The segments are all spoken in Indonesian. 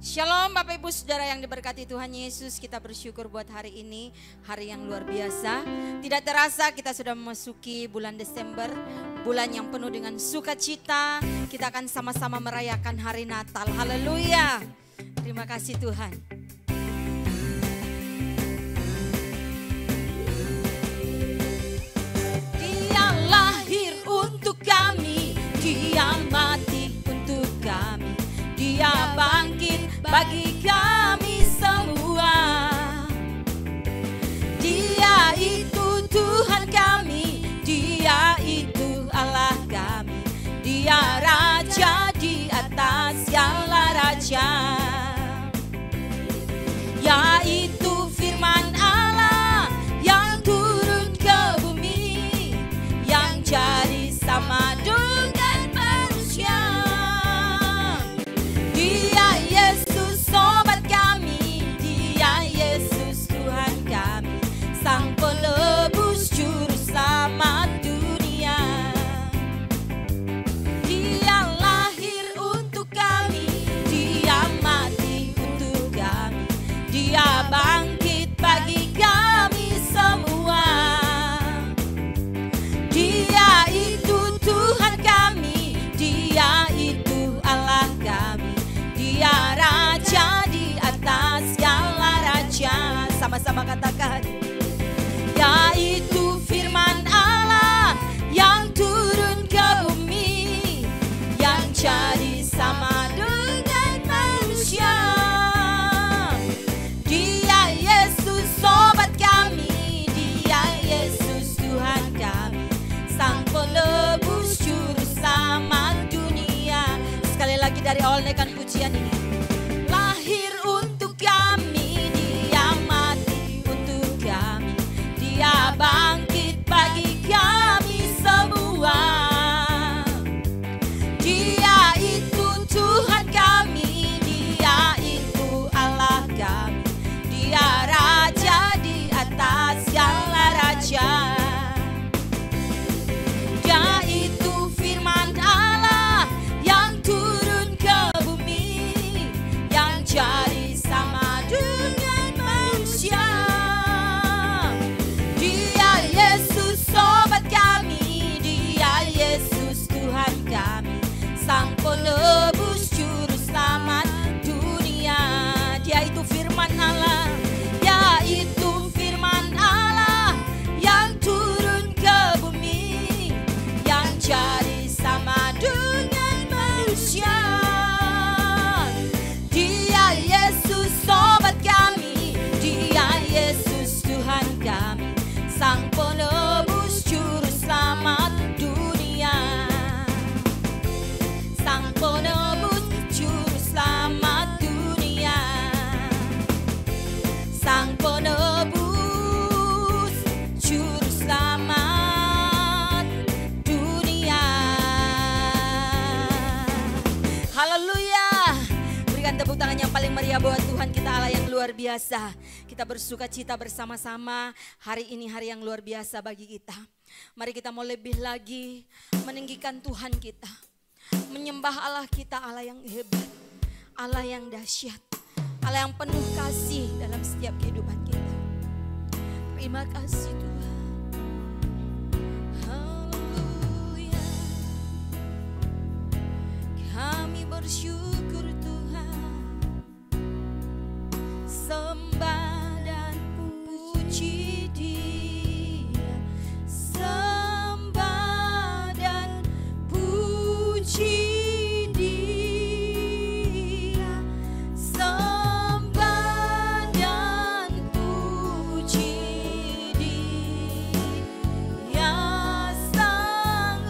Shalom Bapak Ibu Saudara yang diberkati Tuhan Yesus. Kita bersyukur buat hari ini, hari yang luar biasa. Tidak terasa kita sudah memasuki bulan Desember, bulan yang penuh dengan sukacita. Kita akan sama-sama merayakan hari Natal. Haleluya. Terima kasih Tuhan. Dia lahir untuk kami, Dia mati untuk kami, Dia bangkit bagi kami semua. Dia itu Tuhan kami, Dia itu Allah kami, Dia Raja di atas segala raja. Yaitu firman Allah yang turun ke bumi, yang jadi sama dengan manusia. Dia Yesus sobat kami, Dia Yesus Tuhan kami, Sang Penebus Juru Selamat dunia. Dia lahir untuk kami, Dia mati untuk kami, Dia bangkit bagi kami semua. Dia itu Tuhan kami, Dia itu Allah kami, Dia Raja di atas segala raja. Sama-sama katakan. Yaitu firman Allah yang turun ke bumi, yang jadi sama dengan manusia. Dia Yesus sobat kami, Dia Yesus Tuhan kami, Sang Penebus Juru Selamat dunia. Sekali lagi dari awal naikkan pujian ini. Lahir untuk kami, Dia mati untuk kami, Dia bangkit bagi kami semua. Dia itu Tuhan kami, Dia itu Allah kami, Dia Raja di atas segala raja. Dia itu firman Allah yang turun ke bumi, yang jadi sama dengan manusia. Dia Yesus sobat kami, Dia Yesus Tuhan kami, Sang Penebus Juru Selamat dunia. Dia itu firman Allah, yaitu firman Allah yang turun ke bumi, yang jadi sama dengan manusia. Dia Yesus sobat kami, Dia Yesus Tuhan kami, Sang Penebus Juru Selamat dunia. Sang Penebus Juru Selamat dunia. Sang Penebus Juru Selamat dunia. Haleluya. Berikan tepuk tangan yang paling meriah buat Tuhan kita Allah yang luar biasa. Kita bersuka cita bersama-sama. Hari ini hari yang luar biasa bagi kita. Mari kita mau lebih lagi meninggikan Tuhan kita, menyembah Allah kita, Allah yang hebat, Allah yang dahsyat, Allah yang penuh kasih dalam setiap kehidupan kita. Terima kasih Tuhan. Haleluya. Kami bersyukur Tuhan, sembah dan puji Dia, sembah dan puji Dia, sembah dan puji Dia, Sang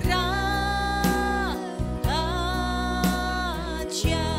Raja.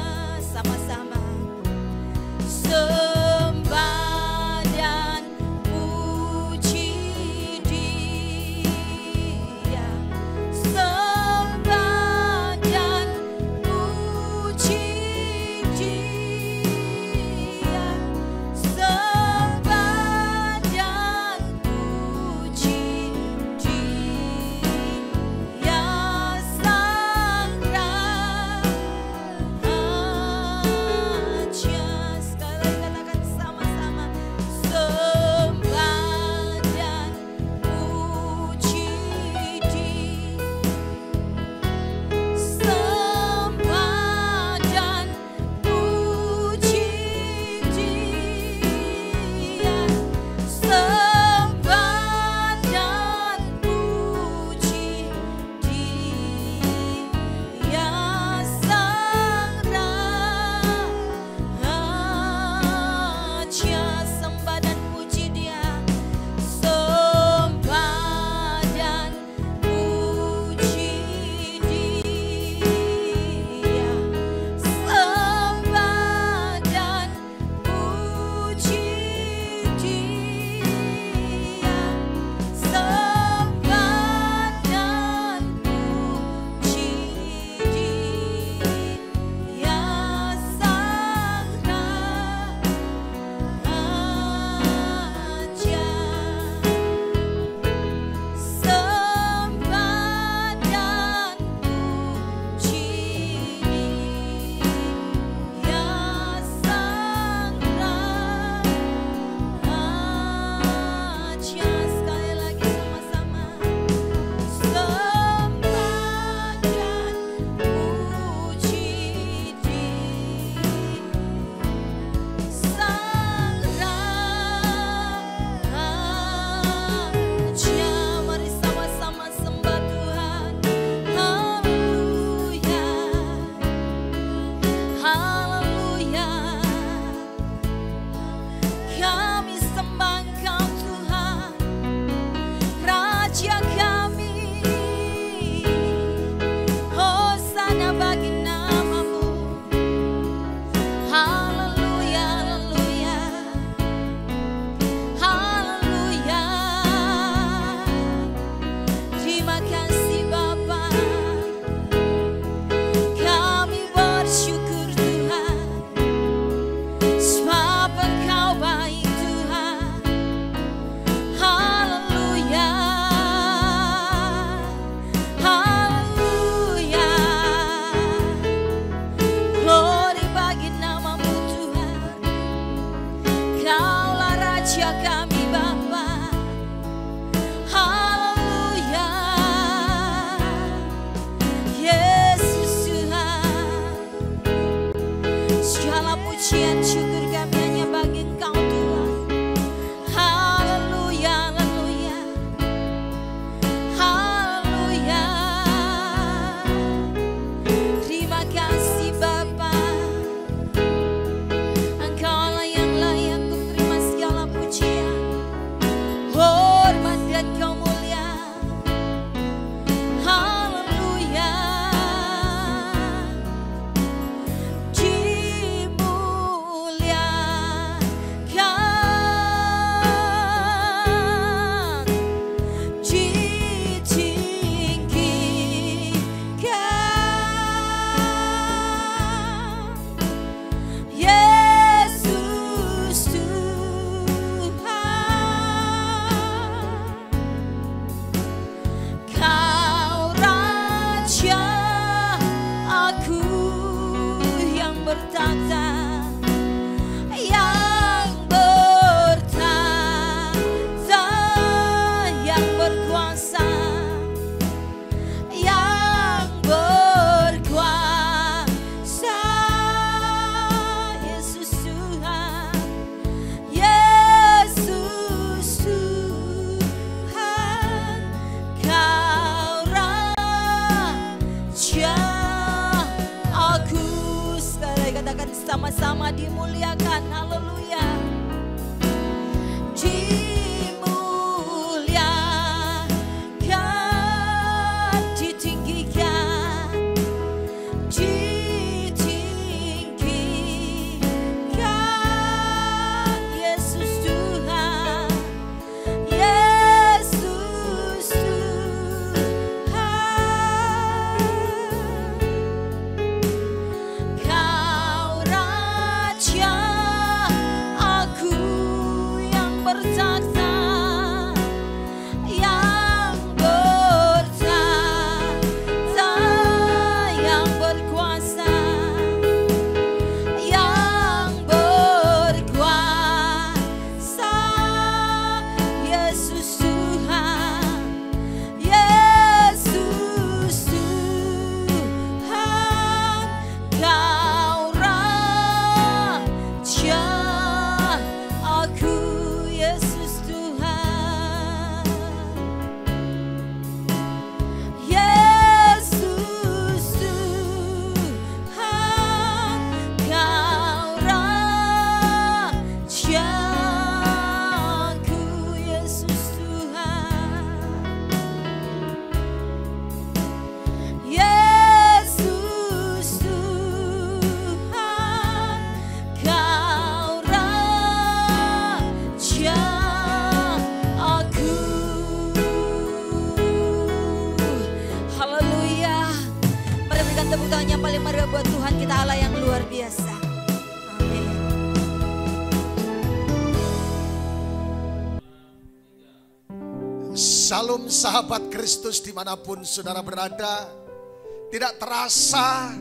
pujian syukur kami hanya bagi Engkau Tuhan. Haleluya, haleluya, haleluya. Terima kasih Bapa, Engkaulah yang layak untuk terima segala pujian, hormat dan kemuliaan. Haleluya. Sama-sama dimuliakan, haleluya. Dimuliakan, ditinggikan, ditinggikan, Yesus Tuhan, Yesus Tuhan. Kau Raja, aku yang bertakhta, yang bertakhta, yang berkuasa, yang berkuasa, Yesus Tuhan, Yesus Tuhan. Kau Raja, aku Yesus Tuhan, Yesus Tuhan. Kau Raja, aku Yesus Tuhan, Yesus Tuhan. Kau Raja, aku. Haleluya. Mari berikan tepuk tangan yang paling meriah buat Tuhan kita, Allah yang luar biasa. Amin. Salam sahabat Kristus dimanapun saudara berada. Tidak terasa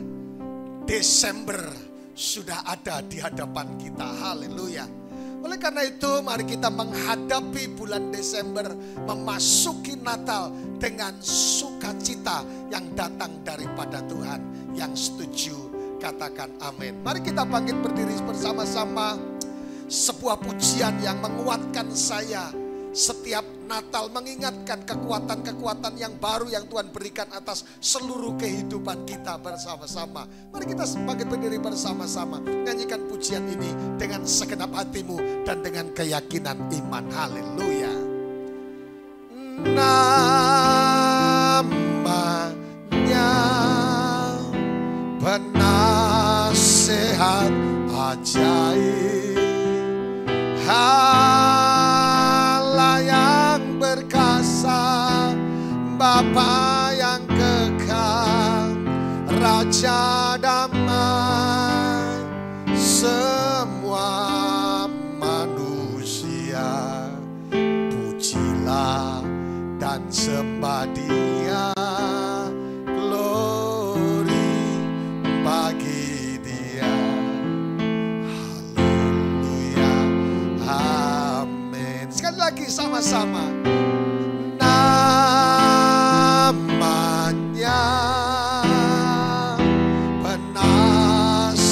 Desember sudah ada di hadapan kita. Haleluya. Oleh karena itu mari kita menghadapi bulan Desember, memasuki Natal dengan sukacita yang datang daripada Tuhan. Yang setuju katakan amin. Mari kita bangkit berdiri bersama-sama. Sebuah pujian yang menguatkan saya setiap Natal, mengingatkan kekuatan-kekuatan yang baru yang Tuhan berikan atas seluruh kehidupan kita bersama-sama. Mari kita bangkit berdiri bersama-sama, nyanyikan pujian ini dengan segenap hatimu dan dengan keyakinan iman. Haleluya. Namanya penasehat ajaib, Allah yang berkasa, Bapa yang kekal, Raja damai, semua manusia pujilah dan sembah Dia, glory bagi Dia. Haleluya, amin. Sekali lagi sama-sama. Namanya penasehat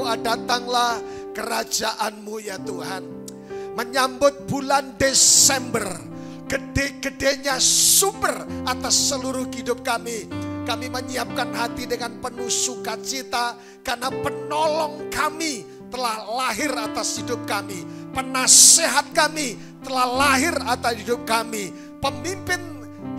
berdoa, datanglah kerajaan-Mu ya Tuhan. Menyambut bulan Desember, gede-gedenya sumber atas seluruh hidup kami. Kami menyiapkan hati dengan penuh sukacita karena penolong kami telah lahir atas hidup kami. Penasehat kami telah lahir atas hidup kami. Pemimpin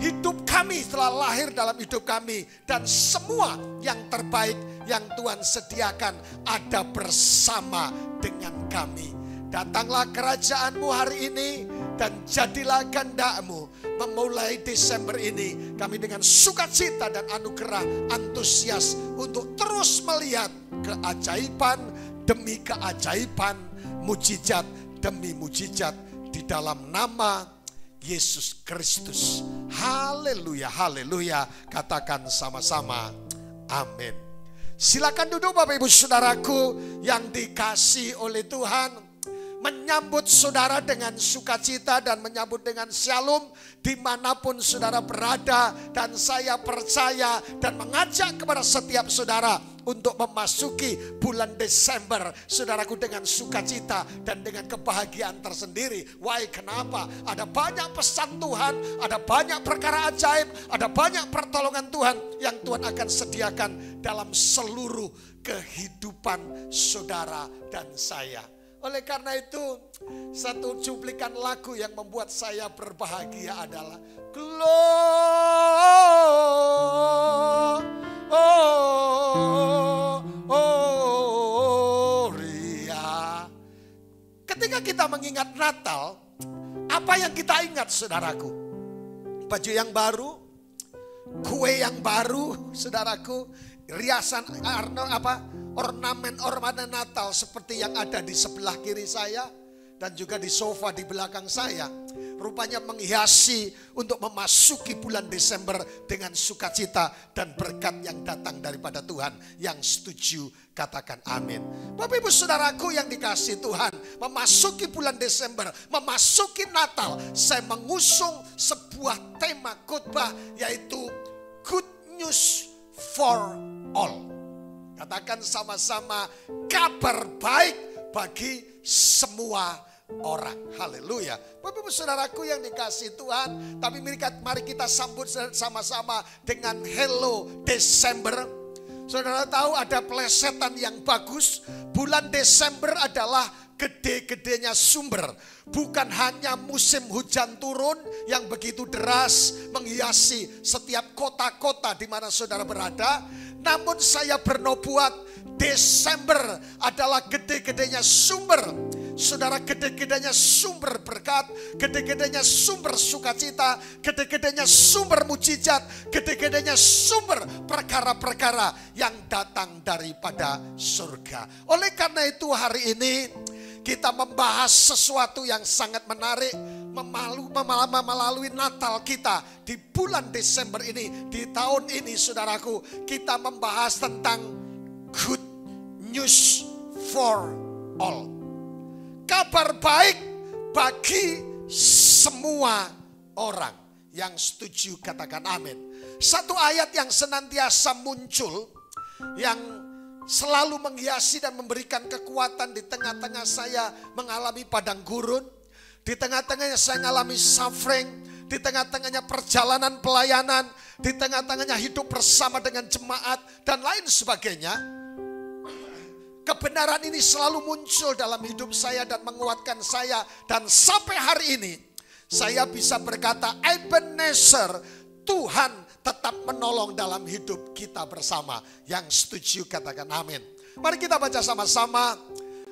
hidup kami telah lahir dalam hidup kami. Dan semua yang terbaik yang Tuhan sediakan ada bersama dengan kami. Datanglah kerajaan-Mu hari ini dan jadilah kehendak-Mu. Memulai Desember ini kami dengan sukacita dan anugerah antusias untuk terus melihat keajaiban demi keajaiban, mujizat demi mujizat di dalam nama Yesus Kristus. Haleluya, haleluya. Katakan sama-sama, amin. Silakan duduk Bapak Ibu Saudaraku yang dikasihi oleh Tuhan. Menyambut saudara dengan sukacita dan menyambut dengan shalom dimanapun saudara berada. Dan saya percaya dan mengajak kepada setiap saudara untuk memasuki bulan Desember, saudaraku, dengan sukacita dan dengan kebahagiaan tersendiri. Why? Kenapa? Ada banyak pesan Tuhan, ada banyak perkara ajaib, ada banyak pertolongan Tuhan yang Tuhan akan sediakan dalam seluruh kehidupan saudara dan saya. Oleh karena itu, satu cuplikan lagu yang membuat saya berbahagia adalah Gloria. Ketika kita mengingat Natal, apa yang kita ingat saudaraku? Baju yang baru, kue yang baru saudaraku, riasan ornamen Natal seperti yang ada di sebelah kiri saya dan juga di sofa di belakang saya. Rupanya menghiasi untuk memasuki bulan Desember dengan sukacita dan berkat yang datang daripada Tuhan. Yang setuju katakan amin. Bapak Ibu Saudaraku yang dikasihi Tuhan, memasuki bulan Desember, memasuki Natal, saya mengusung sebuah tema khotbah yaitu Good News for All. Katakan sama-sama, kabar baik bagi semua orang. Haleluya. Bapak Ibu Saudaraku yang dikasihi Tuhan, tapi mari kita sambut sama-sama dengan Hello Desember. Saudara tahu ada pelesetan yang bagus. Bulan Desember adalah gede-gedenya sumber. Bukan hanya musim hujan turun yang begitu deras menghiasi setiap kota-kota di mana saudara berada. Namun saya bernubuat Desember adalah gede-gedenya sumber. Saudara, gede-gedenya sumber berkat, gede-gedenya sumber sukacita, gede-gedenya sumber mujizat, gede-gedenya sumber perkara-perkara yang datang daripada surga. Oleh karena itu hari ini kita membahas sesuatu yang sangat menarik melalui Natal kita di bulan Desember ini, di tahun ini saudaraku, kita membahas tentang Good News for All. Kabar baik bagi semua orang. Yang setuju katakan amin. Satu ayat yang senantiasa muncul, yang selalu menghiasi dan memberikan kekuatan di tengah-tengah saya mengalami padang gurun, di tengah-tengahnya saya mengalami suffering, di tengah-tengahnya perjalanan pelayanan, di tengah-tengahnya hidup bersama dengan jemaat dan lain sebagainya. Kebenaran ini selalu muncul dalam hidup saya dan menguatkan saya. Dan sampai hari ini saya bisa berkata, Ebenezer, Tuhan tetap menolong dalam hidup kita bersama. Yang setuju katakan amin. Mari kita baca sama-sama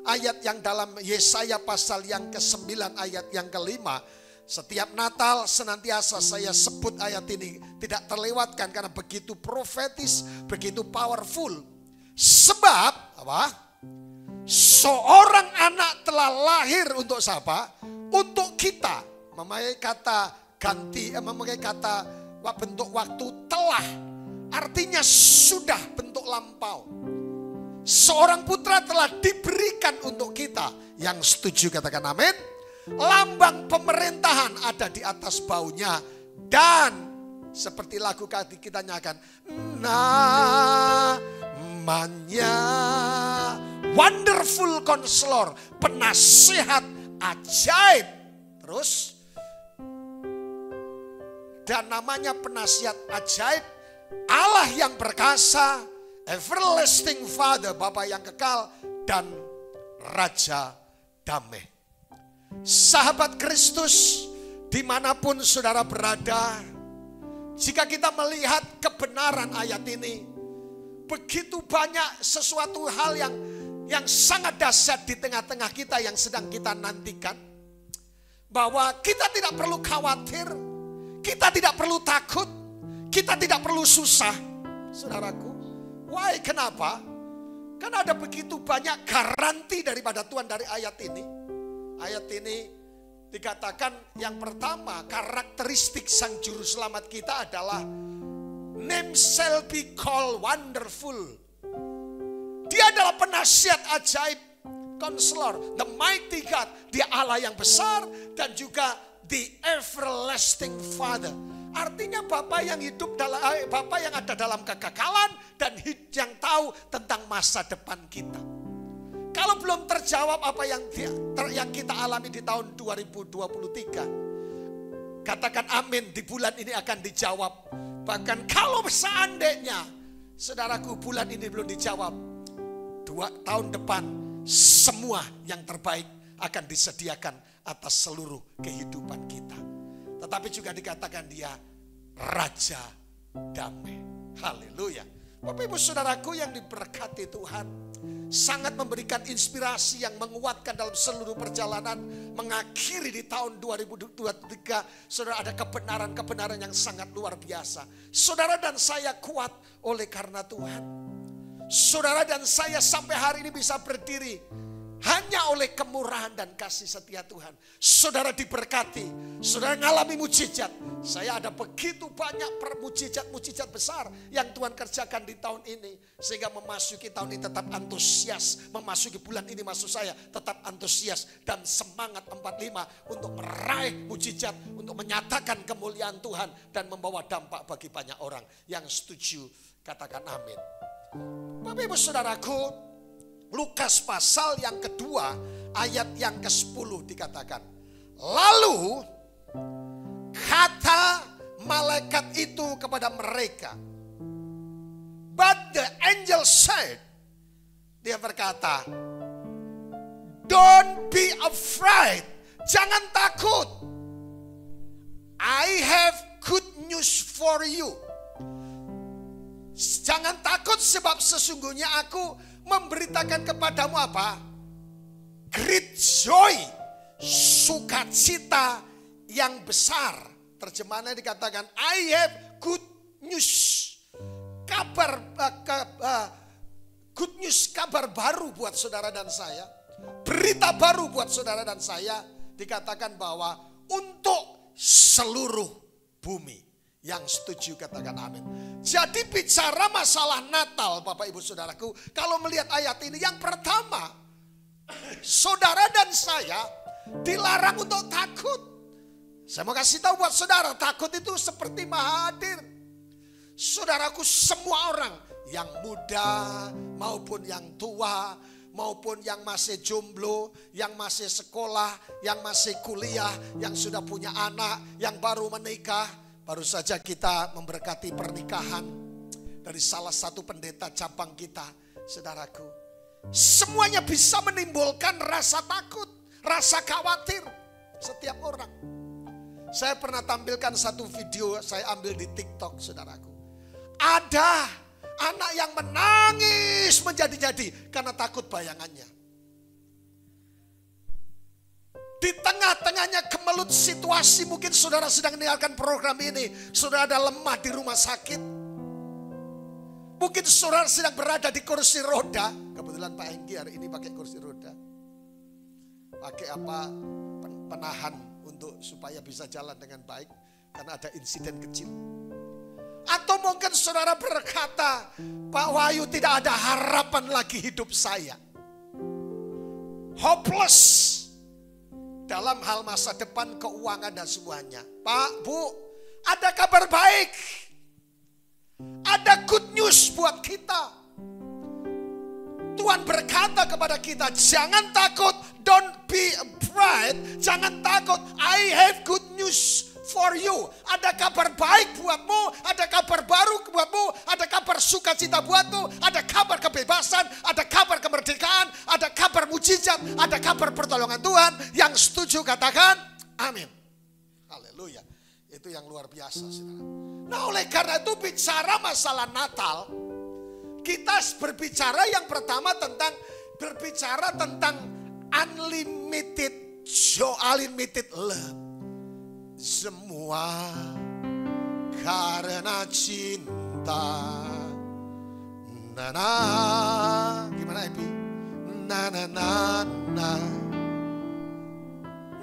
ayat yang dalam Yesaya pasal yang ke-9 ayat yang ke-5. Setiap Natal senantiasa saya sebut ayat ini, tidak terlewatkan karena begitu profetis, begitu powerful. Sebab apa? Seorang anak telah lahir untuk siapa? Untuk kita. Memakai kata ganti, memakai kata bentuk waktu telah. Artinya sudah, bentuk lampau. Seorang putra telah diberikan untuk kita. Yang setuju katakan amin. Lambang pemerintahan ada di atas baunya. Dan seperti lagu tadi kita nyanyikan, namanya Wonderful Counselor, penasihat ajaib. Terus, dan namanya penasihat ajaib, Allah yang perkasa, Everlasting Father, Bapa yang kekal, dan Raja damai. Sahabat Kristus, dimanapun saudara berada, jika kita melihat kebenaran ayat ini, begitu banyak sesuatu hal yang sangat dahsyat di tengah-tengah kita yang sedang kita nantikan. Bahwa kita tidak perlu khawatir, kita tidak perlu takut, kita tidak perlu susah, saudaraku. Why? Kenapa? Karena ada begitu banyak garansi daripada Tuhan dari ayat ini. Ayat ini dikatakan yang pertama, karakteristik sang juru selamat kita adalah name shall be called wonderful. Dia adalah penasihat ajaib, Counselor, the mighty God, dia Allah yang besar, dan juga the everlasting Father. Artinya Bapa yang hidup dalam, Bapa yang ada dalam kekekalan dan yang tahu tentang masa depan kita. Kalau belum terjawab apa yang kita alami di tahun 2023, katakan amin, di bulan ini akan dijawab. Bahkan kalau seandainya, saudaraku, bulan ini belum dijawab, 2 tahun depan semua yang terbaik akan disediakan atas seluruh kehidupan kita. Tetapi juga dikatakan dia Raja damai. Haleluya. Bapak ibu saudaraku yang diberkati Tuhan, sangat memberikan inspirasi yang menguatkan dalam seluruh perjalanan mengakhiri di tahun 2023. Saudara, ada kebenaran-kebenaran yang sangat luar biasa. Saudara dan saya kuat oleh karena Tuhan. Saudara dan saya sampai hari ini bisa berdiri hanya oleh kemurahan dan kasih setia Tuhan. Saudara diberkati, saudara mengalami mujizat. Saya ada begitu banyak mujizat besar yang Tuhan kerjakan di tahun ini. Sehingga memasuki tahun ini tetap antusias. Memasuki bulan ini maksud saya tetap antusias dan semangat 45 untuk meraih mujizat, untuk menyatakan kemuliaan Tuhan dan membawa dampak bagi banyak orang. Yang setuju katakan amin. Bapak ibu saudaraku, Lukas pasal yang kedua ayat yang ke-10 dikatakan, lalu kata malaikat itu kepada mereka, but the angel said, dia berkata, don't be afraid, jangan takut, I have good news for you. Jangan takut sebab sesungguhnya aku memberitakan kepadamu apa? Great joy, sukacita yang besar. Terjemahannya dikatakan I have good news. Good news, kabar baru buat saudara dan saya. Berita baru buat saudara dan saya. Dikatakan bahwa untuk seluruh bumi. Yang setuju katakan amin. Jadi bicara masalah Natal Bapak ibu saudaraku, kalau melihat ayat ini, yang pertama, saudara dan saya dilarang untuk takut. Saya mau kasih tahu buat saudara, takut itu seperti Maha Hadir. Saudaraku, semua orang, yang muda maupun yang tua, maupun yang masih jomblo, yang masih sekolah, yang masih kuliah, yang sudah punya anak, yang baru menikah. Baru saja kita memberkati pernikahan dari salah satu pendeta cabang kita, saudaraku. Semuanya bisa menimbulkan rasa takut, rasa khawatir setiap orang. Saya pernah tampilkan satu video, saya ambil di TikTok, saudaraku. Ada anak yang menangis menjadi-jadi karena takut bayangannya. Di tengah-tengahnya kemelut situasi, mungkin saudara sedang mendengarkan program ini, saudara ada lemah di rumah sakit. Mungkin saudara sedang berada di kursi roda. Kebetulan Pak Hengki hari ini pakai kursi roda. Pakai apa? Penahan untuk supaya bisa jalan dengan baik karena ada insiden kecil. Atau mungkin saudara berkata, Pak Wahyu, tidak ada harapan lagi hidup saya. Hopeless dalam hal masa depan, keuangan dan semuanya. Pak, Bu, ada kabar baik. Ada good news buat kita. Tuhan Tuhan berkata kepada kita, jangan takut, don't be afraid, jangan takut, I have good news for you. Ada kabar baik buatmu, ada kabar baru buatmu, ada kabar sukacita buatmu, ada kabar kebebasan, ada kabar kemerdekaan, ada kabar mujizat, ada kabar pertolongan Tuhan. Yang setuju katakan amin. Haleluya. Itu yang luar biasa, saudara. Nah, oleh karena itu bicara masalah Natal, kita berbicara yang pertama berbicara tentang unlimited joy, unlimited love. Semua karena cinta. Nana, gimana Epi? Nana.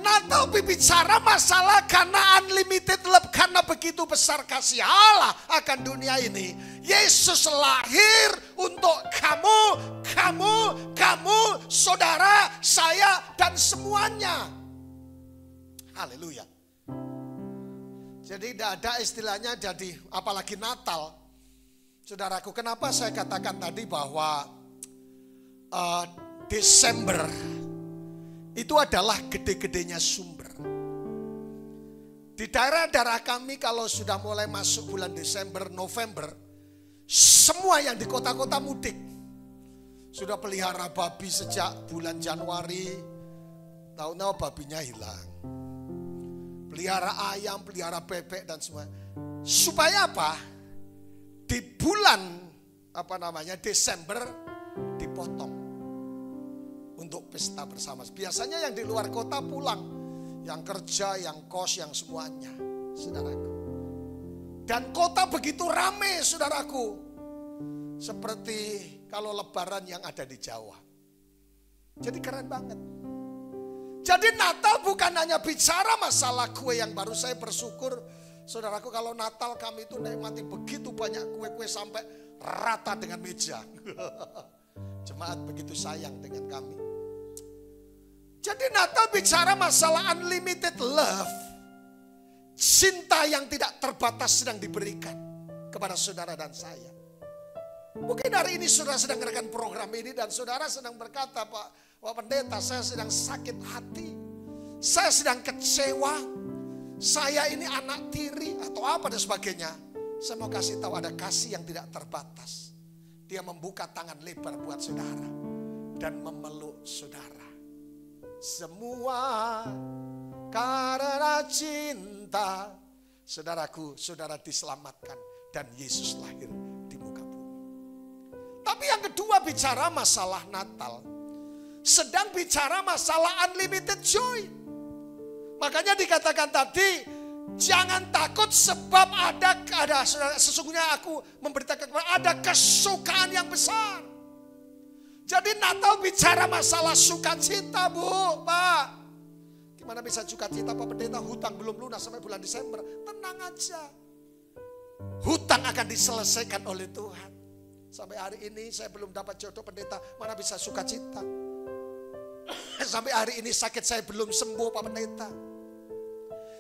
Natal berbicara masalah karena unlimited love, karena begitu besar kasih Allah akan dunia ini. Yesus lahir untuk kamu, saudara, saya, dan semuanya. Haleluya. Jadi tidak ada istilahnya jadi apalagi Natal. Saudaraku, kenapa saya katakan tadi bahwa Desember itu adalah gede-gedenya sumber. Di daerah-daerah kami kalau sudah mulai masuk bulan Desember, November, semua yang di kota-kota mudik. Sudah pelihara babi sejak bulan Januari, tahu-tahu babinya hilang. Pelihara ayam, pelihara bebek dan semua. Supaya apa? Di bulan Desember dipotong untuk pesta bersama. Biasanya yang di luar kota pulang, yang kerja, yang kos, yang semuanya, saudaraku. Dan kota begitu rame, saudaraku, seperti kalau lebaran yang ada di Jawa. Jadi keren banget. Jadi Natal bukan hanya bicara masalah kue yang baru. Saya bersyukur, saudaraku, kalau Natal kami itu nikmati begitu banyak kue-kue sampai rata dengan meja. Jemaat begitu sayang dengan kami. Jadi Natal bicara masalah unlimited love. Cinta yang tidak terbatas sedang diberikan kepada saudara dan saya. Mungkin hari ini saudara sedang mendengarkan program ini dan saudara sedang berkata, Pak Pendeta, saya sedang sakit hati. Saya sedang kecewa. Saya ini anak tiri atau apa dan sebagainya. Saya mau kasih tahu ada kasih yang tidak terbatas. Dia membuka tangan lebar buat saudara dan memeluk saudara. Semua karena cinta. Saudaraku, saudara diselamatkan dan Yesus lahir di muka bumi. Tapi yang kedua bicara masalah Natal, sedang bicara masalah unlimited joy. Makanya dikatakan tadi, jangan takut sebab ada sesungguhnya aku memberitakan ada kesukaan yang besar. Jadi Natal bicara masalah sukacita, Bu, Pak. Gimana bisa sukacita, Pak Pendeta? Hutang belum lunas sampai bulan Desember. Tenang aja. Hutang akan diselesaikan oleh Tuhan. Sampai hari ini saya belum dapat jodoh, Pendeta. Mana bisa sukacita? Sampai hari ini sakit saya belum sembuh, Pak Pendeta.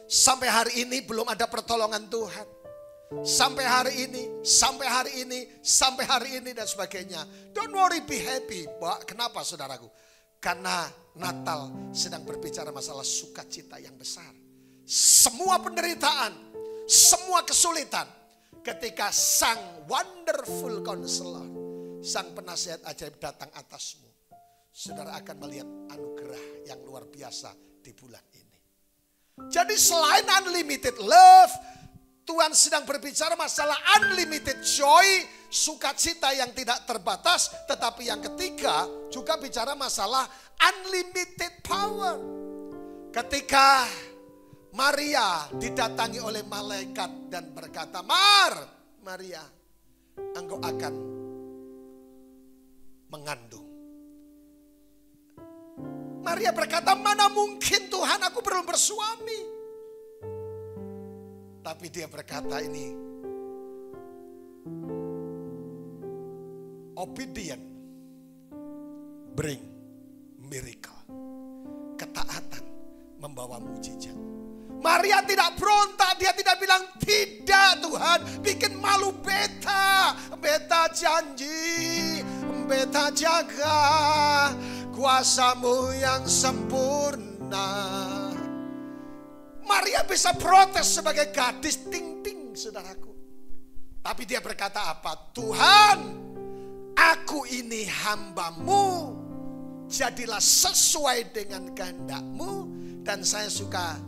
Sampai hari ini belum ada pertolongan Tuhan. Sampai hari ini dan sebagainya. Don't worry, be happy. Kenapa saudaraku? Karena Natal sedang berbicara masalah sukacita yang besar. Semua penderitaan, semua kesulitan, ketika Sang Wonderful Counselor, Sang Penasihat Ajaib datang atasmu, saudara akan melihat anugerah yang luar biasa di bulan ini. Jadi selain unlimited love, Tuhan sedang berbicara masalah unlimited joy, sukacita yang tidak terbatas. Tetapi yang ketiga juga bicara masalah unlimited power. Ketika Maria didatangi oleh malaikat dan berkata, Maria, engkau akan mengandung. Maria berkata, mana mungkin Tuhan, aku belum bersuami. Tapi dia berkata ini, obedient bring miracle. Ketaatan membawa mujizat. Maria tidak berontak, dia tidak bilang tidak Tuhan, bikin malu beta. Beta janji, beta jaga kuasa-Mu yang sempurna. Maria bisa protes sebagai gadis ting-ting, saudaraku. Tapi dia berkata apa? Tuhan, aku ini hamba-Mu, jadilah sesuai dengan kehendak-Mu. Dan saya suka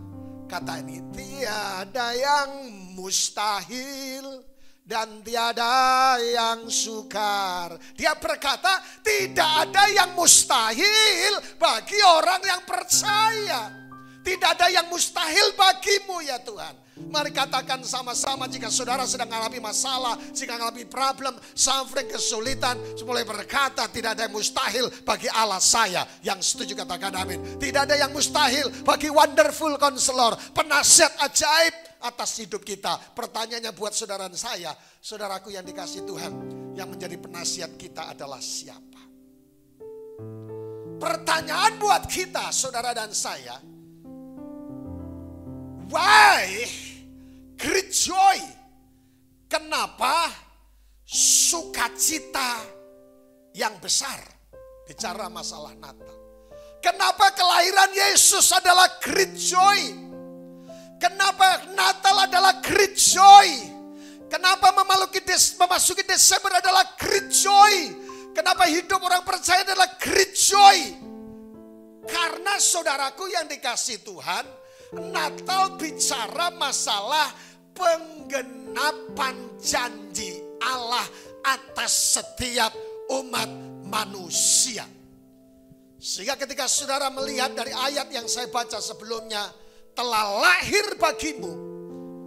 kata ini, tiada yang mustahil dan tiada yang sukar. Dia berkata tidak ada yang mustahil bagi orang yang percaya. Tidak ada yang mustahil bagimu ya Tuhan. Mari katakan sama-sama, jika saudara sedang mengalami masalah, jika mengalami problem, suffering, kesulitan, mulai berkata tidak ada yang mustahil bagi Allah saya. Yang setuju katakan amin. Tidak ada yang mustahil bagi Wonderful Counselor, penasihat ajaib atas hidup kita. Pertanyaannya buat saudara dan saya, saudaraku yang dikasih Tuhan, yang menjadi penasihat kita adalah siapa? Pertanyaan buat kita, saudara dan saya, why great joy? Kenapa sukacita yang besar? Bicara masalah Natal. Kenapa kelahiran Yesus adalah great joy? Kenapa Natal adalah great joy? Kenapa memasuki Desember adalah great joy? Kenapa hidup orang percaya adalah great joy? Karena saudaraku yang dikasih Tuhan, Natal bicara masalah penggenapan janji Allah atas setiap umat manusia. Sehingga ketika saudara melihat dari ayat yang saya baca sebelumnya, telah lahir bagimu,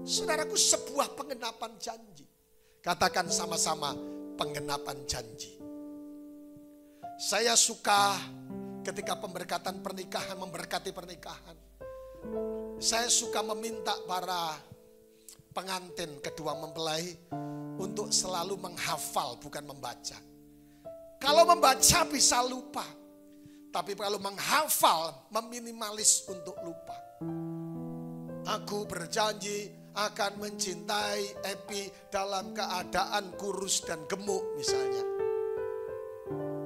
saudaraku, sebuah penggenapan janji. Katakan sama-sama, penggenapan janji. Saya suka ketika pemberkatan pernikahan, memberkati pernikahan. Saya suka meminta para pengantin kedua mempelai untuk selalu menghafal, bukan membaca. Kalau membaca bisa lupa, tapi kalau menghafal meminimalis untuk lupa. Aku berjanji akan mencintai Epi dalam keadaan kurus dan gemuk misalnya.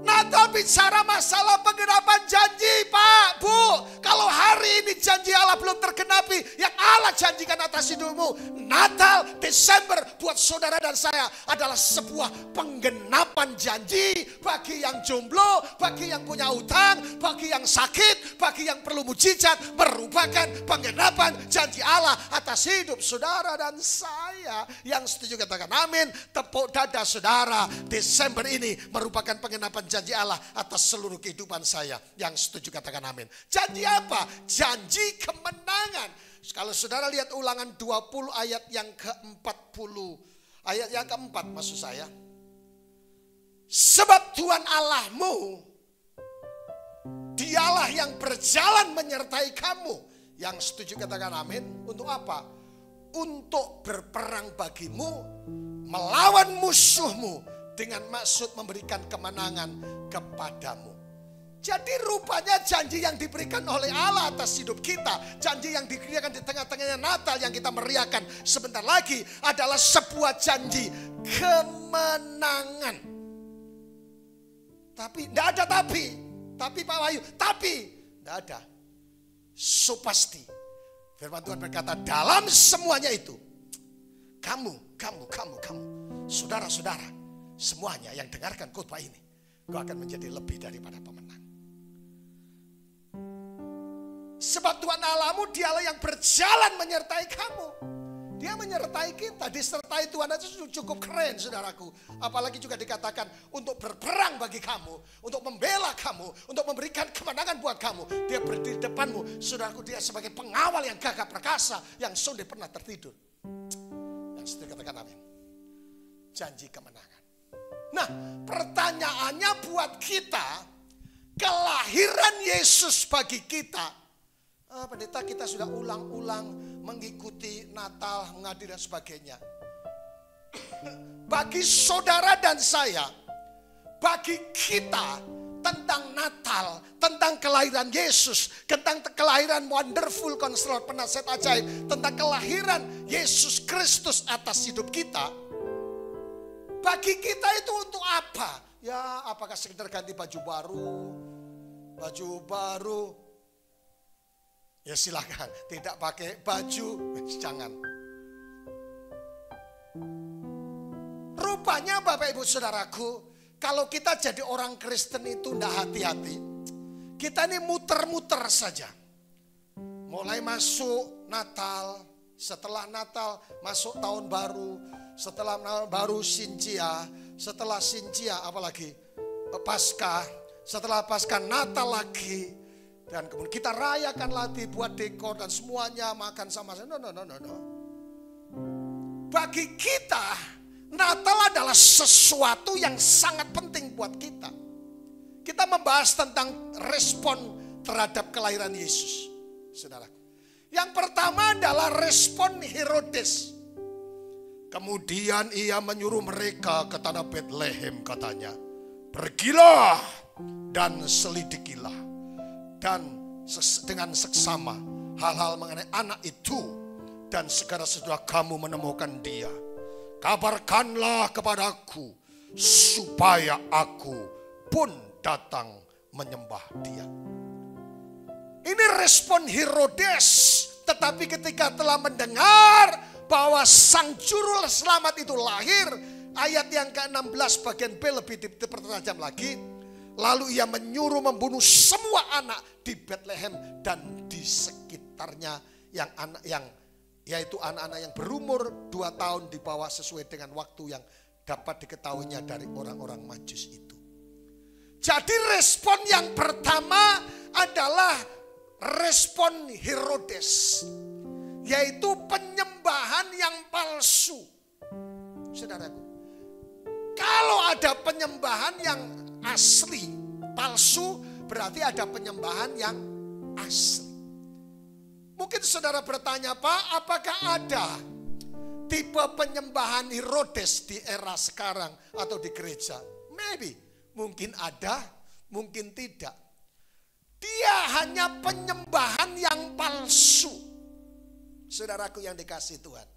Natal bicara masalah penggenapan janji, Pak, Bu. Kalau hari ini janji Allah belum tergenapi, yang Allah janjikan atas hidupmu, Natal, Desember buat saudara dan saya adalah sebuah penggenapan janji bagi yang jomblo, bagi yang punya utang, bagi yang sakit, bagi yang perlu mujizat, merupakan penggenapan janji Allah atas hidup saudara dan saya. Yang setuju katakan amin. Tepuk dada saudara, Desember ini merupakan penggenapan janji Allah atas seluruh kehidupan saya. Yang setuju katakan amin. Janji apa? Janji kemenangan. Kalau saudara lihat Ulangan 20 ayat yang ke-40. Ayat yang keempat maksud saya. Sebab Tuhan Allahmu, Dialah yang berjalan menyertai kamu. Yang setuju katakan amin. Untuk apa? Untuk berperang bagimu, melawan musuhmu, dengan maksud memberikan kemenangan kepadamu. Jadi rupanya janji yang diberikan oleh Allah atas hidup kita, janji yang diberikan di tengah-tengahnya Natal yang kita meriahkan sebentar lagi adalah sebuah janji kemenangan. Tapi, tidak ada tapi Pak Wahyu, tapi tidak ada. So pasti, firman Tuhan berkata dalam semuanya itu, kamu, saudara-saudara, semuanya yang dengarkan khotbah ini, kau akan menjadi lebih daripada pemenang. Sebab Tuhan Allahmu, Dialah yang berjalan menyertai kamu. Dia menyertai kita, disertai Tuhan itu cukup keren saudaraku. Apalagi juga dikatakan untuk berperang bagi kamu, untuk membela kamu, untuk memberikan kemenangan buat kamu. Dia berdiri di depanmu, saudaraku, dia sebagai pengawal yang gagah perkasa, yang sudah pernah tertidur. Yang setuju katakan amin. Janji kemenangan. Nah, pertanyaannya buat kita, kelahiran Yesus bagi kita. Pendeta, kita sudah ulang-ulang mengikuti Natal, mengadir dan sebagainya. Bagi saudara dan saya, bagi kita tentang Natal, tentang kelahiran Yesus, tentang kelahiran Wonderful Counselor, penasihat ajaib, tentang kelahiran Yesus Kristus atas hidup kita. Bagi kita itu untuk apa? Ya, apakah sekedar ganti baju baru, ya silakan. Tidak pakai baju, jangan. Rupanya Bapak Ibu Saudaraku, kalau kita jadi orang Kristen itu tidak hati-hati, kita ini muter-muter saja. Mulai masuk Natal, setelah Natal masuk tahun baru, setelah tahun baru Sincia, setelah Sincia apalagi Paskah, setelah Paskah Natal lagi, dan kemudian kita rayakan lagi, buat dekor dan semuanya makan sama-sama. No. Bagi kita Natal adalah sesuatu yang sangat penting buat kita. Kita membahas tentang respon terhadap kelahiran Yesus, saudaraku. Yang pertama adalah respon Herodes. Kemudian ia menyuruh mereka ke tanah Betlehem, katanya. Pergilah dan selidikilah. Dan dengan seksama hal-hal mengenai anak itu. Dan segera sesudah kamu menemukan dia, kabarkanlah kepadaku supaya aku pun datang menyembah dia. Ini respon Herodes. Tetapi ketika telah mendengar bahwa sang juru selamat itu lahir, ayat yang ke-16 bagian B lebih dipertajam lagi. Lalu ia menyuruh membunuh semua anak di Betlehem dan di sekitarnya, yaitu anak-anak yang berumur 2 tahun di bawah sesuai dengan waktu yang dapat diketahuinya dari orang-orang Majus itu. Jadi respon yang pertama adalah respon Herodes, yaitu penyembahan yang palsu. Saudaraku, kalau ada penyembahan yang asli, palsu berarti ada penyembahan yang asli. Mungkin saudara bertanya, Pak, apakah ada tipe penyembahan Herodes di era sekarang atau di gereja? Maybe, mungkin ada, mungkin tidak. Dia hanya penyembahan yang palsu. Saudaraku yang dikasihi Tuhan.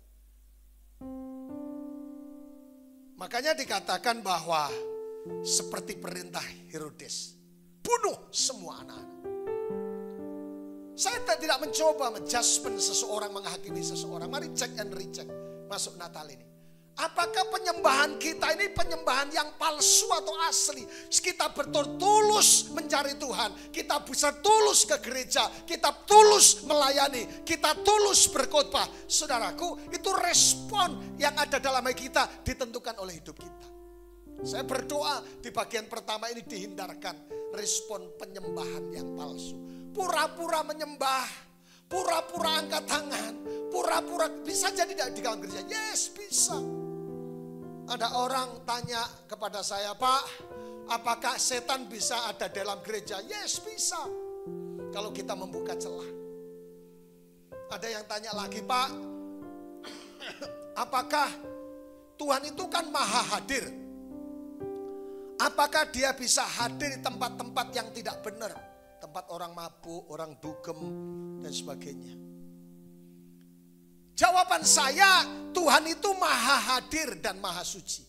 Makanya dikatakan bahwa seperti perintah Herodes, bunuh semua anak-anak. Saya tidak mencoba menjudgment seseorang, menghakimi seseorang. Mari cek and recheck masuk Natal ini. Apakah penyembahan kita ini penyembahan yang palsu atau asli? Kita bertulus mencari Tuhan. Kita bisa tulus ke gereja. Kita tulus melayani. Kita tulus berkhotbah. Saudaraku, itu respon yang ada dalam hati kita ditentukan oleh hidup kita. Saya berdoa di bagian pertama ini dihindarkan respon penyembahan yang palsu. Pura-pura menyembah, pura-pura angkat tangan, pura-pura bisa jadi di dalam gereja. Yes, bisa. Ada orang tanya kepada saya, Pak, apakah setan bisa ada dalam gereja? Yes, bisa. Kalau kita membuka celah. Ada yang tanya lagi, Pak, apakah Tuhan itu kan maha hadir? Apakah dia bisa hadir di tempat-tempat yang tidak benar? Tempat orang mabuk, orang dugem, dan sebagainya. Jawaban saya, Tuhan itu maha hadir dan maha suci.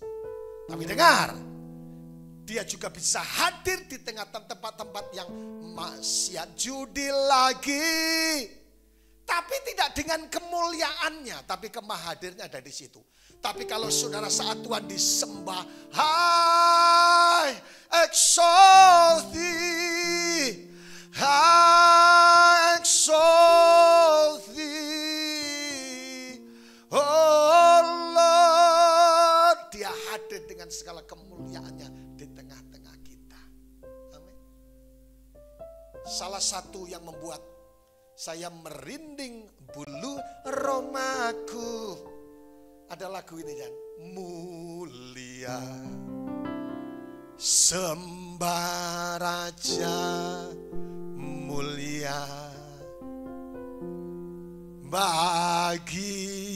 Tapi dengar, dia juga bisa hadir di tengah tempat-tempat yang maksiat, judi lagi. Tapi tidak dengan kemuliaannya, tapi kemahadirnya ada di situ. Tapi kalau saudara saat Tuhan disembah, I exalt thee, I exalt thee, oh Lord. Dia hadir dengan segala kemuliaannya di tengah-tengah kita. Amin. Salah satu yang membuat saya merinding bulu romaku ada lagu ini, kan? Mulia sembah Raja, mulia bagi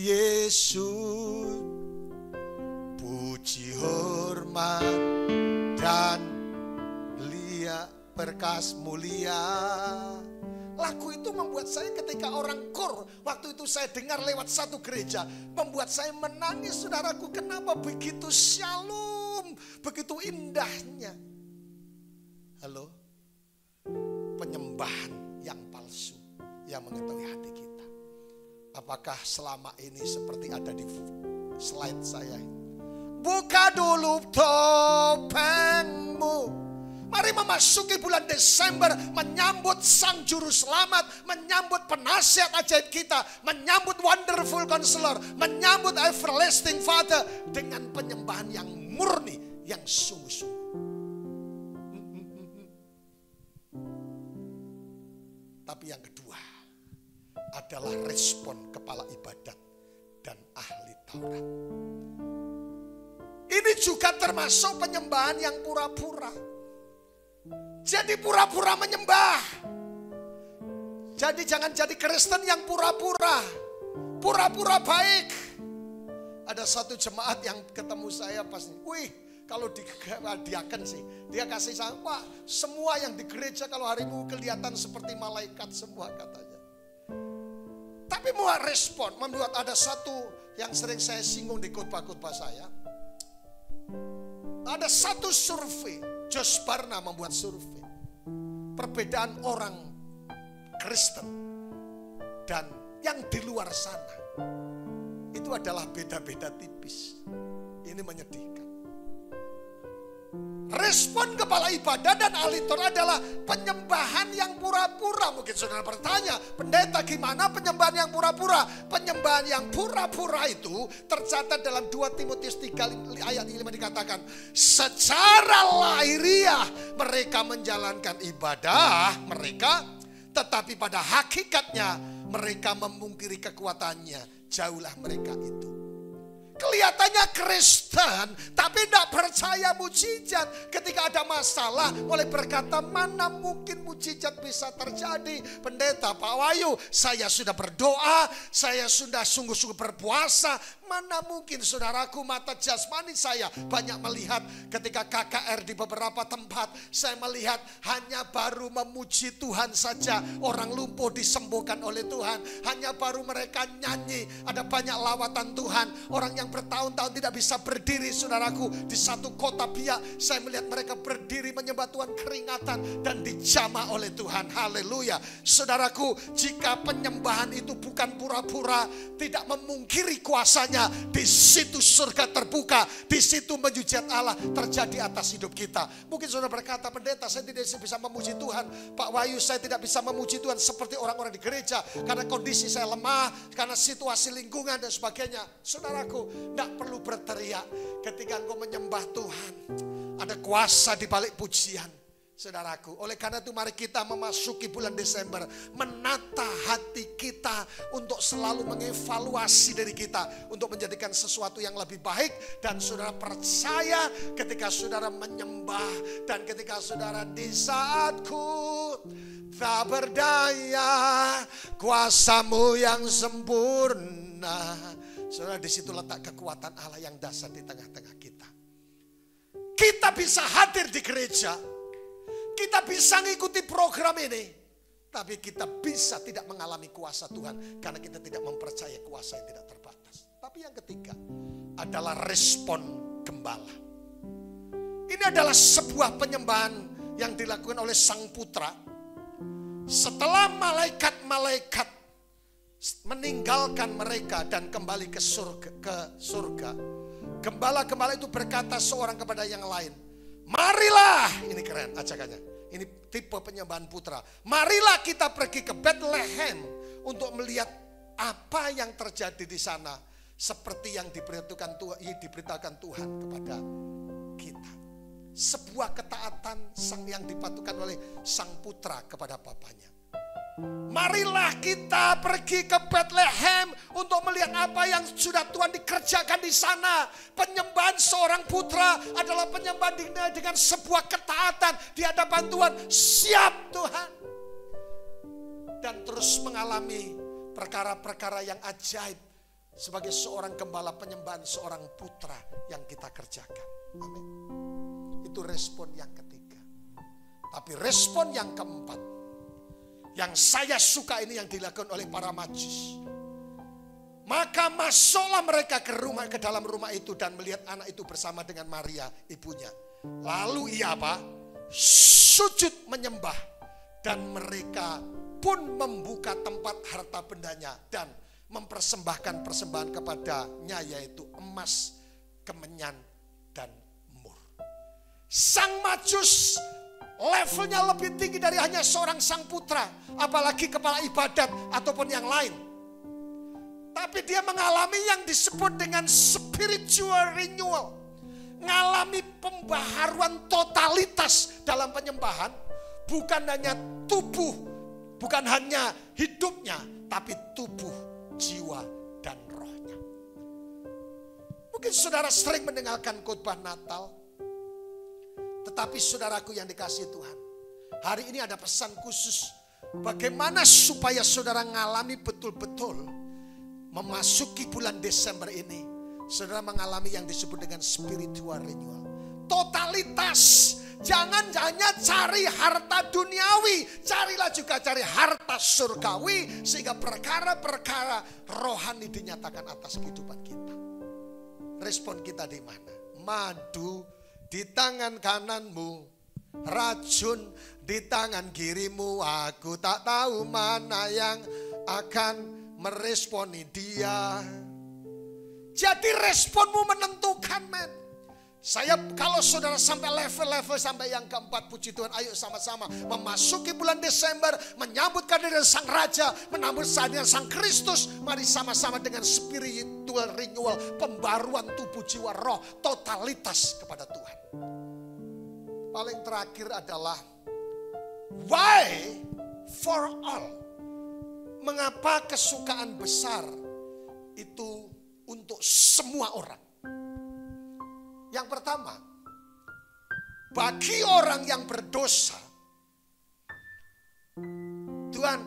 Yesus, puji hormat dan berkas mulia. Lagu itu membuat saya ketika orang KOR, waktu itu saya dengar lewat satu gereja, membuat saya menangis, saudaraku. Kenapa begitu shallow? kagum, begitu indahnya. Halo, penyembahan yang palsu yang mengetahui hati kita. Apakah selama ini seperti ada di slide saya? Buka dulu topengmu. Mari memasuki bulan Desember, menyambut Sang Juru Selamat, menyambut penasihat ajaib kita, menyambut Wonderful Counselor, menyambut Everlasting Father dengan penyembahan yang murni, yang sungguh-sungguh. Tapi yang kedua adalah respon kepala ibadat dan ahli Taurat. Ini juga termasuk penyembahan yang pura-pura. Jadi pura-pura menyembah. Jadi jangan jadi Kristen yang pura-pura. Pura-pura baik. Ada satu jemaat yang ketemu saya pas, wih, kalau diaken sih, dia kasih saya, wah, semua yang di gereja kalau hari Minggu kelihatan seperti malaikat semua katanya. Tapi mau respon, membuat ada satu yang sering saya singgung di khotbah-khotbah saya. Ada satu survei. Josh Barna membuat survei perbedaan orang Kristen dan yang di luar sana itu adalah beda-beda tipis. Ini menyedihkan. Respon kepala ibadah dan ahli Taurat adalah penyembahan yang pura-pura. Mungkin saudara bertanya, pendeta gimana penyembahan yang pura-pura? Penyembahan yang pura-pura itu tercatat dalam 2 Timotius 3 ayat 5 dikatakan, secara lahiriah mereka menjalankan ibadah mereka, tetapi pada hakikatnya mereka memungkiri kekuatannya. Jauhlah mereka itu. Kelihatannya Kristen, tapi tidak percaya mujizat. Ketika ada masalah, mulai berkata, mana mungkin mujizat bisa terjadi. Pendeta, Pak Wahyu, saya sudah berdoa, saya sudah sungguh-sungguh berpuasa. Mana mungkin saudaraku, mata jasmani saya banyak melihat ketika KKR di beberapa tempat. Saya melihat hanya baru memuji Tuhan saja. Orang lumpuh disembuhkan oleh Tuhan. Hanya baru mereka nyanyi. Ada banyak lawatan Tuhan. Orang yang bertahun-tahun tidak bisa berdiri, saudaraku. Di satu kota biak, saya melihat mereka berdiri menyembah Tuhan keringatan dan dijamah oleh Tuhan. Haleluya. Saudaraku, jika penyembahan itu bukan pura-pura, tidak memungkiri kuasanya, di situ surga terbuka, di situ mujizat Allah terjadi atas hidup kita. Mungkin saudara berkata, pendeta, saya tidak bisa memuji Tuhan. Pak Wahyu, saya tidak bisa memuji Tuhan seperti orang-orang di gereja karena kondisi saya lemah, karena situasi lingkungan dan sebagainya. Saudaraku, tidak perlu berteriak ketika engkau menyembah Tuhan. Ada kuasa di balik pujian. Saudaraku, oleh karena itu mari kita memasuki bulan Desember, menata hati kita untuk selalu mengevaluasi diri kita untuk menjadikan sesuatu yang lebih baik. Dan saudara percaya ketika saudara menyembah dan ketika saudara di saatku tak berdaya, kuasamu yang sempurna. Saudara, di situ letak kekuatan Allah yang dasar di tengah-tengah kita. Kita bisa hadir di gereja. Kita bisa mengikuti program ini, tapi kita bisa tidak mengalami kuasa Tuhan karena kita tidak mempercayai kuasa yang tidak terbatas. Tapi yang ketiga adalah respon gembala. Ini adalah sebuah penyembahan yang dilakukan oleh Sang Putra. Setelah malaikat-malaikat meninggalkan mereka dan kembali ke surga, gembala-gembala itu berkata seorang kepada yang lain, marilah, ini keren ajakannya. Ini tipe penyembahan putra. Marilah kita pergi ke Bethlehem untuk melihat apa yang terjadi di sana. Seperti yang diberitakan Tuhan kepada kita. Sebuah ketaatan yang dipatukan oleh sang putra kepada bapaknya. Marilah kita pergi ke Bethlehem untuk melihat apa yang sudah Tuhan dikerjakan di sana. Penyembahan seorang putra adalah penyembahan dengan sebuah ketaatan di hadapan Tuhan. Siap Tuhan. Dan terus mengalami perkara-perkara yang ajaib sebagai seorang gembala, penyembahan seorang putra yang kita kerjakan. Amin. Itu respon yang ketiga. Tapi respon yang keempat, yang saya suka ini yang dilakukan oleh para majus. Maka masuklah mereka ke dalam rumah itu dan melihat anak itu bersama dengan Maria ibunya. Lalu ia apa? Sujud menyembah, dan mereka pun membuka tempat harta bendanya dan mempersembahkan persembahan kepadanya, yaitu emas, kemenyan, dan mur. Sang Majus levelnya lebih tinggi dari hanya seorang sang putra, apalagi kepala ibadat ataupun yang lain. Tapi dia mengalami yang disebut dengan spiritual renewal. Mengalami pembaharuan totalitas dalam penyembahan. Bukan hanya tubuh, bukan hanya hidupnya, tapi tubuh, jiwa, dan rohnya. Mungkin saudara sering mendengarkan khotbah Natal. Tetapi saudaraku yang dikasihi Tuhan, hari ini ada pesan khusus. Bagaimana supaya saudara mengalami betul-betul memasuki bulan Desember ini, saudara mengalami yang disebut dengan spiritual renewal. Totalitas. Jangan hanya cari harta duniawi, carilah juga cari harta surgawi, sehingga perkara-perkara rohani dinyatakan atas kehidupan kita. Respon kita di mana? Madu di tangan kananmu, racun di tangan kirimu. Aku tak tahu mana yang akan meresponi dia. Jadi responmu menentukan, men. Kalau saudara sampai level sampai yang keempat, puji Tuhan, ayo sama-sama memasuki bulan Desember, menyambut kehadiran Sang Raja, menyambut kehadiran Sang Kristus. Mari sama-sama dengan spiritual renewal, pembaruan tubuh, jiwa, roh, totalitas kepada Tuhan. Paling terakhir adalah why for all. Mengapa kesukaan besar itu untuk semua orang? Yang pertama, bagi orang yang berdosa, Tuhan,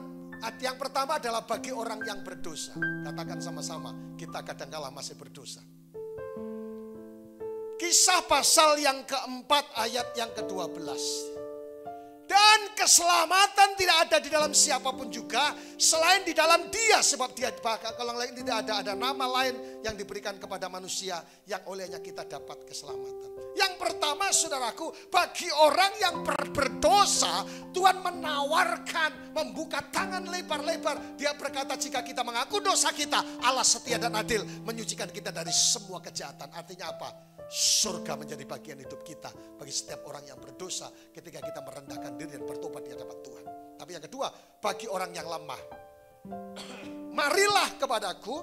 yang pertama adalah bagi orang yang berdosa. Katakan sama-sama, kita kadang-kala masih berdosa. Kisah pasal yang keempat ayat yang ke-12. Dan keselamatan tidak ada di dalam siapapun juga selain di dalam Dia, sebab Dia kalau lain tidak ada nama lain yang diberikan kepada manusia yang olehnya kita dapat keselamatan. Yang pertama, saudaraku, bagi orang yang berdosa, Tuhan menawarkan, membuka tangan lebar-lebar. Dia berkata, jika kita mengaku dosa kita, Allah setia dan adil menyucikan kita dari semua kejahatan. Artinya apa? Surga menjadi bagian hidup kita bagi setiap orang yang berdosa ketika kita merendahkan diri dan bertobat di hadapan Tuhan. Tapi yang kedua, bagi orang yang lemah, marilah kepadaku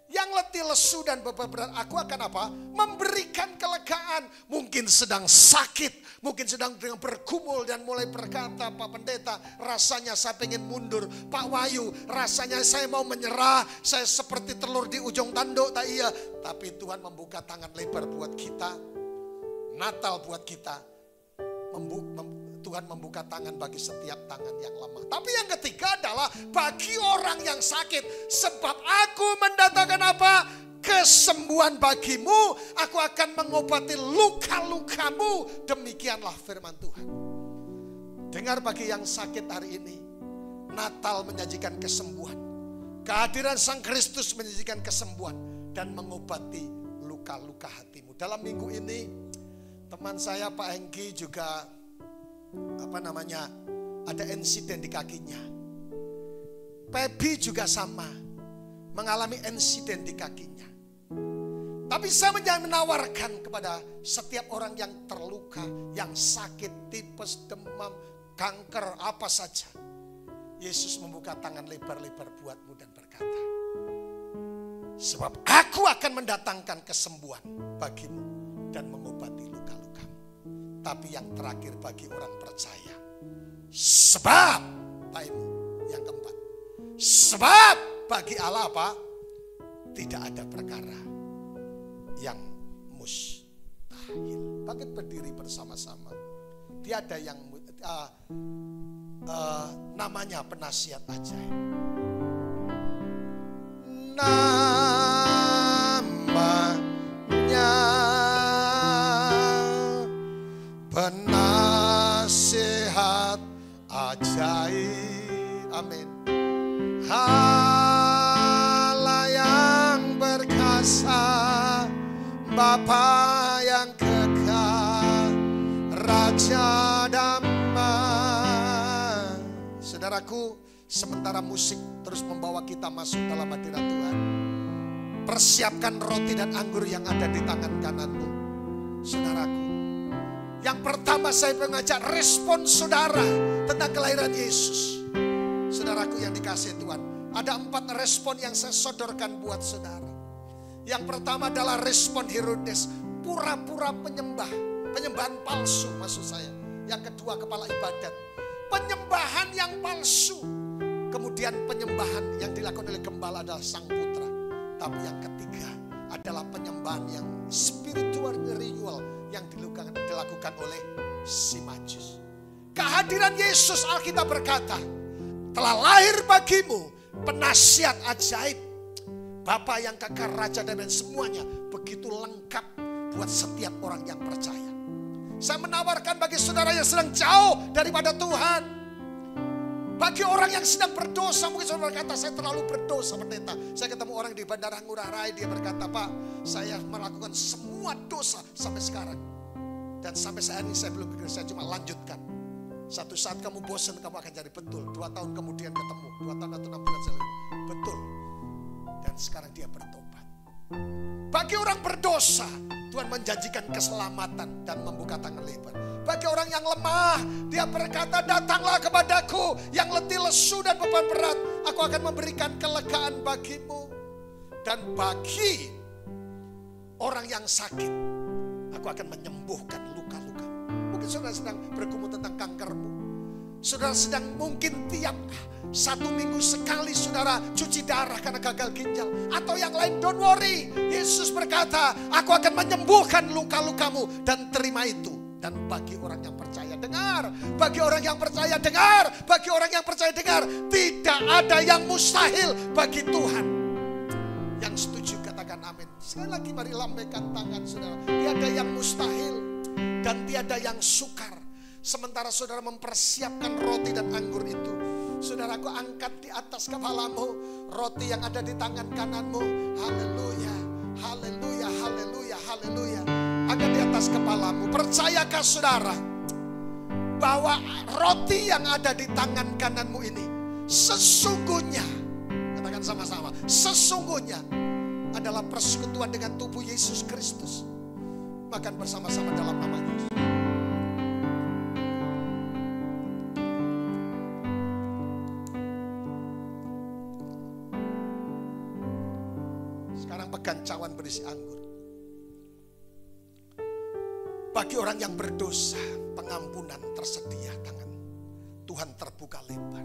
yang letih, lesu, dan beban berat, aku akan apa? Memberikan kelegaan. Mungkin sedang sakit, mungkin sedang bergumul dan mulai berkata, Pak Pendeta, rasanya saya pengen mundur. Pak Wahyu, rasanya saya mau menyerah. Saya seperti telur di ujung tanduk, tak iya. Tapi Tuhan membuka tangan lebar buat kita. Natal buat kita. Tuhan membuka tangan bagi setiap tangan yang lemah. Tapi yang ketiga adalah bagi orang yang sakit. Sebab aku mendatangkan apa? Kesembuhan bagimu. Aku akan mengobati luka-lukamu. Demikianlah firman Tuhan. Dengar bagi yang sakit hari ini. Natal menyajikan kesembuhan. Kehadiran Sang Kristus menyajikan kesembuhan. Dan mengobati luka-luka hatimu. Dalam minggu ini teman saya Pak Hengki juga ada insiden di kakinya. Pebi juga sama, mengalami insiden di kakinya. Tapi saya menawarkan kepada setiap orang yang terluka, yang sakit, tipes, demam, kanker, apa saja. Yesus membuka tangan lebar-lebar buatmu dan berkata, sebab aku akan mendatangkan kesembuhan bagimu dan mengobati luka-lukamu. Tapi yang terakhir bagi orang percaya. Sebab, yang keempat. Sebab bagi Allah apa? Tidak ada perkara yang mustahil. Bangkit berdiri bersama-sama. Tiada yang namanya penasihat ajaib. Namanya penasihat ajaib. Amin. Allah yang Bapa yang kekal, Raja damai. Saudaraku, sementara musik terus membawa kita masuk dalam hadirat Tuhan, persiapkan roti dan anggur yang ada di tangan kananmu. Saudaraku, yang pertama saya mengajak respon saudara tentang kelahiran Yesus. Saudaraku yang dikasihi Tuhan, ada 4 respon yang saya sodorkan buat saudara. Yang pertama adalah respon Herodes, pura-pura penyembah, penyembahan palsu maksud saya. Yang kedua kepala ibadat, penyembahan yang palsu. Kemudian penyembahan yang dilakukan oleh gembala adalah sang putra. Tapi yang ketiga adalah penyembahan yang spiritual renewal yang dilakukan oleh si Majus. Kehadiran Yesus, Alkitab berkata, telah lahir bagimu penasihat ajaib, Bapa yang kekal, Raja dan semuanya begitu lengkap buat setiap orang yang percaya. Saya menawarkan bagi saudara yang sedang jauh daripada Tuhan, bagi orang yang sedang berdosa, mungkin saudara berkata, saya terlalu berdosa pendeta. Saya ketemu orang di Bandara Ngurah Rai, dia berkata, Pak, saya melakukan semua dosa sampai sekarang. Dan sampai saat ini saya belum pikir, saya cuma lanjutkan. Satu saat kamu bosan, kamu akan cari betul. 2 tahun kemudian ketemu, 2 tahun atau 6 bulan selalu, betul. Dan sekarang dia bertobat. Bagi orang berdosa, Tuhan menjanjikan keselamatan dan membuka tangan lebar. Bagi orang yang lemah, dia berkata, datanglah kepadaku yang letih, lesu dan beban berat, aku akan memberikan kelegaan bagimu. Dan bagi orang yang sakit, aku akan menyembuhkan luka-luka. Mungkin saudara sedang bergumul tentang kankermu. Saudara sedang mungkin tiap 1 minggu sekali saudara cuci darah karena gagal ginjal. Atau yang lain, don't worry. Yesus berkata, aku akan menyembuhkan luka-lukamu dan terima itu. Dan bagi orang yang percaya, dengar. Bagi orang yang percaya, dengar. Bagi orang yang percaya, dengar. Tidak ada yang mustahil bagi Tuhan. Yang setuju katakan amin. Sekali lagi mari lambaikan tangan saudara. Tiada yang mustahil dan tiada yang sukar. Sementara saudara mempersiapkan roti dan anggur itu, saudaraku, angkat di atas kepalamu roti yang ada di tangan kananmu. Haleluya, haleluya, haleluya, haleluya. Angkat di atas kepalamu. Percayakah saudara bahwa roti yang ada di tangan kananmu ini sesungguhnya, katakan sama-sama, sesungguhnya adalah persekutuan dengan tubuh Yesus Kristus. Makan bersama-sama dalam nama Yesus. Sekarang pegang cawan berisi anggur. Bagi orang yang berdosa, pengampunan tersedia, tangan Tuhan terbuka lebar.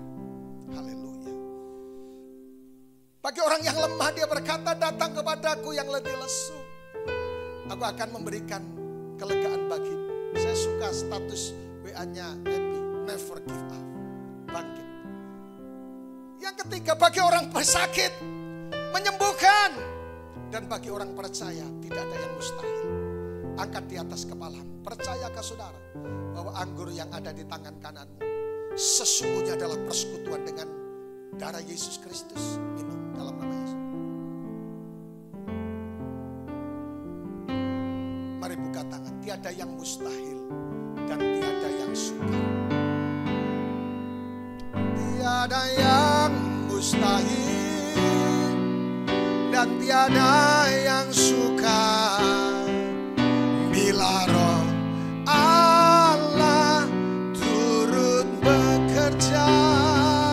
Haleluya. Bagi orang yang lemah, dia berkata, datang kepadaku yang letih lesu, aku akan memberikan kelegaan bagimu. Saya suka status WA-nya Happy, never give up, bangkit. Yang ketiga, bagi orang sakit, menyembuhkan. Dan bagi orang percaya, tidak ada yang mustahil. Angkat di atas kepalamu. Percayakah saudara bahwa anggur yang ada di tangan kananmu sesungguhnya adalah persekutuan dengan darah Yesus Kristus? Minum dalam nama Yesus. Mari buka tangan. Tiada yang mustahil dan tiada yang sukar. Tiada yang mustahil dan tiada yang sukar. Bila Roh Allah turut bekerja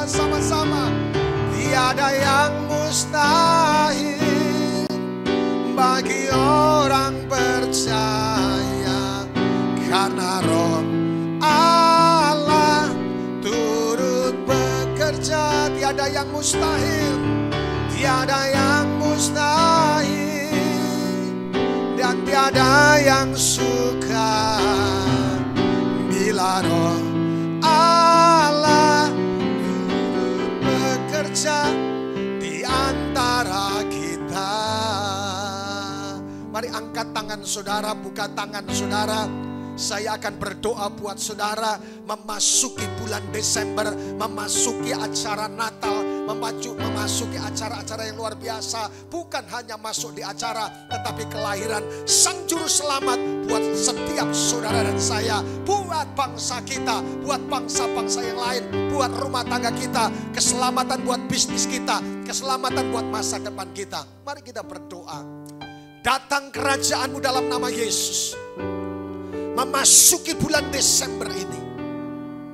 sama-sama, tiada yang mustahil bagi orang percaya. Karena Roh Allah turut bekerja, tiada yang mustahil, tiada yang mustahil. Dan tiada yang suka bila Roh Allah turut bekerja di antara kita. Mari angkat tangan saudara, buka tangan saudara. Saya akan berdoa buat saudara memasuki bulan Desember, memasuki acara Natal, memasuki acara-acara yang luar biasa. Bukan hanya masuk di acara, tetapi kelahiran Sang Juru Selamat buat setiap saudara dan saya, buat bangsa kita, buat bangsa-bangsa yang lain, buat rumah tangga kita, keselamatan buat bisnis kita, keselamatan buat masa depan kita. Mari kita berdoa. Datang kerajaan-Mu dalam nama Yesus. Memasuki bulan Desember ini,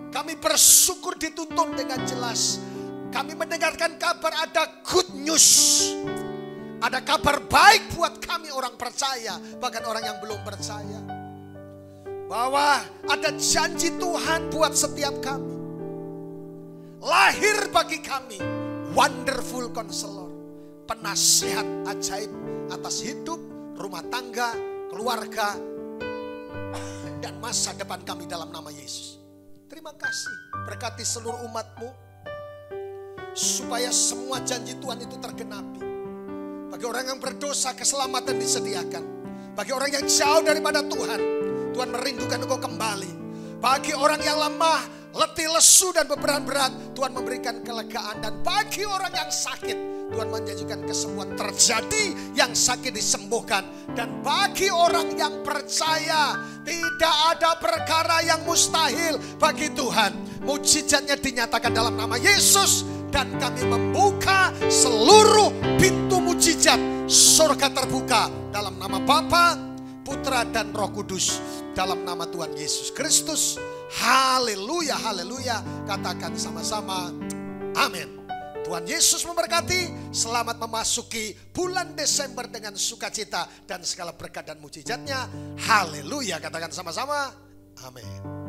kami bersyukur dituntun dengan jelas. Kami mendengarkan kabar ada good news. Ada kabar baik buat kami orang percaya, bahkan orang yang belum percaya. Bahwa ada janji Tuhan buat setiap kami. Lahir bagi kami Wonderful Counselor, penasihat ajaib atas hidup, rumah tangga, keluarga, dan masa depan kami dalam nama Yesus. Terima kasih. Berkati seluruh umat-Mu, supaya semua janji Tuhan itu tergenapi. Bagi orang yang berdosa, keselamatan disediakan. Bagi orang yang jauh daripada Tuhan, Tuhan merindukan Engkau kembali. Bagi orang yang lemah, letih, lesu, dan beban-berat, Tuhan memberikan kelegaan. Dan bagi orang yang sakit, Tuhan menjanjikan kesembuhan terjadi, yang sakit disembuhkan. Dan bagi orang yang percaya, tidak ada perkara yang mustahil bagi Tuhan. Mujizatnya dinyatakan dalam nama Yesus. Dan kami membuka seluruh pintu mujizat. Surga terbuka dalam nama Bapa, Putra, dan Roh Kudus. Dalam nama Tuhan Yesus Kristus. Haleluya, haleluya. Katakan sama-sama, amin. Tuhan Yesus memberkati. Selamat memasuki bulan Desember dengan sukacita dan segala berkat dan mujizatnya. Haleluya, katakan sama-sama, amin.